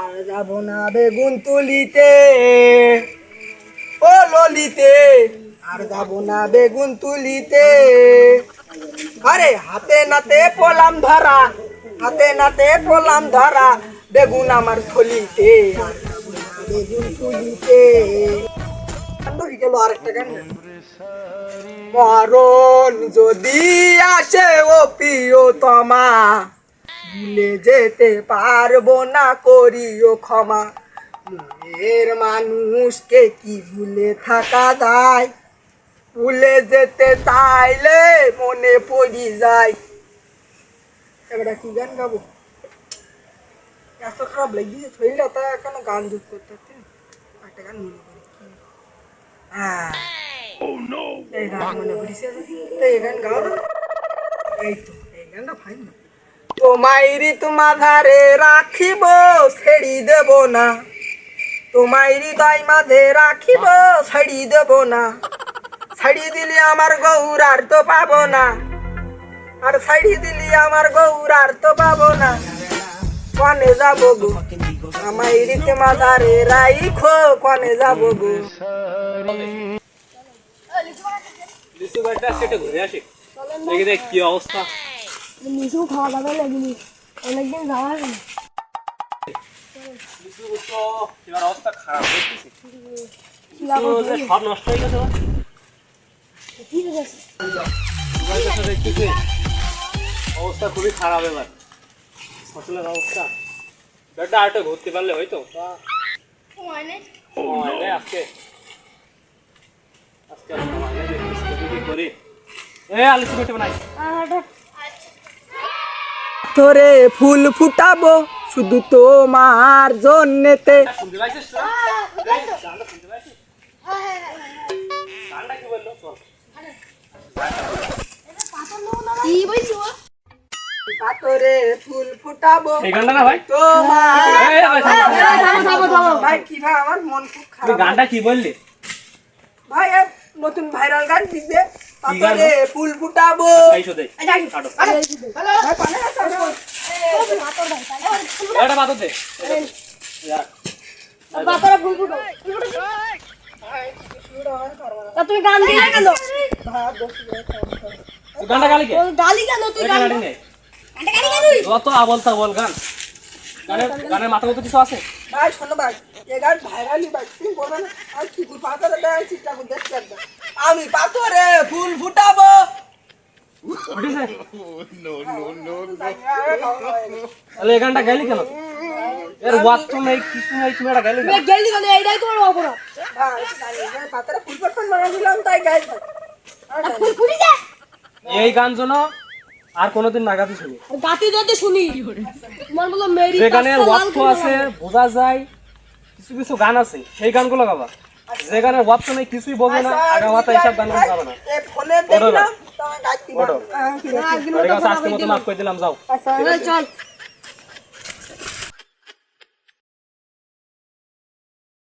আর যাব না বেগুন তুলিতে, ও ললিতে, আর যাব না বেগুন তুলিতে। আরে হাতে নাতে পলাম ধরা, হাতে নাতে পলাম ধরা, বেগুন আমার থলিতে, আর যাব না বেগুন তুলিতে। আরেকটা গান, মরণ যদি আসে ও প্রিয়তমা, ভুলে যেতে পারবো না, করিও ক্ষমা। মনের মানুষকে কি ভুলে থাকা যায়, ভুলে যেতে চাইলে মনে পড়ি যায়। এবারে কি গান গাবো, এত খারাপ লাগিয়েছে শরীরটা, তা কেন গান যুক্ত করতে একটা গান মনে করি। এই গান মনে করিস, এই গান গাও, এই তো এই গানটা ভাই না। তোমাইরি তোমাধারে রাখিব, ছেড়ি দেব না, তোমাইরি দাই মাঝে রাখিব, ছাড়ি দেব না। ছাড়ি দিলি আমার গৌরার তো পাবো না, আর ছাড়ি দিলি আমার গৌরার তো পাবো না। কনে যাবো গো আমাইরি তোমাধারে রাইখো, কনে যাবো গো। লিচু গাছটা সেটা ঘুরে আসি, দেখি দেখ কি অবস্থা। লিচু খাওয়া দাওয়া লাগেনি, অনেকদিন যাওয়া হয়নি। লিচু তো এবার অবস্থা খারাপ দেখতেছি, সব নষ্ট হয়ে গেছে। দেখতেছি অবস্থা খুবই খারাপ, এবার ফসলের অবস্থা। ব্যাটটা আরেকটা ঘুরতে পারলে হয়তো। আজকে আজকে করি আলু পেটে বানাই। তোরে ফুল ফুটাবো শুধু তোমার জন্যেতে। শুনতে পাইছিস তো? গানটা শুনতে পাইছিস? গানটা কি বললো? চল। কি বলছো? পাতরে ফুল ফুটাবো এই গানটা না ভাই? তোমার। এই ভাই থামো। ভাই কি ভাই, আমার মন খুব তুই খারাপ। গানটা কি বললি? ভাই এক নতুন ভাইরাল গান দিছে, পাতরে ফুল ফুটাবো। এই শোদে। কাটো। ভাই পানে আছে না? এটা বাদ দে। যা। বাতারা ফুল ফুটো। তা তুই গান দিলে কেন? তুই গানটা গালি কে? গালি কেন তুই গান? গানটা নেই। যত আবল তাবল গান। গানের মাথা মতো কিছু আছে? ভাই শোনো ভাই, এই গান ভাইরালই ভাই, তুমি বলবে না আর কি ফুল পাতরে দেয় চিন্তা করে দেখতে একবার। আমি পাতরে ফুল ফুটাবো। উঠিছে? তাহলে এই গানটা গাইলি কেন? এর ওয়াজ তো নেই, কিছু নেই, তুমি এটা গাইলি কেন? তুই গেলি কেন? এইটাই তোমার অপরাধ। ভাই জানি পাতরে ফুল পটন মারা দিলাম তাই গাইল। ফুল ফুটি যা। এই গান যেন আর কোনোদিন না গাতে শুনি। গাতি যদি শুনি তোমার বলো মেরি যে গানের অর্থ আছে, বোঝা যায়, কিছু কিছু গান আছে সেই গানগুলো গাবা। যে গানের অর্থ নেই, কিছুই বোঝে না, আগা মাথা এইসব গান গাবে না। এই ফোনে দেখলাম তো গাইতে ওঠো। পারবো। আজকের মতো মাফ করে দিলাম, যাও। চল।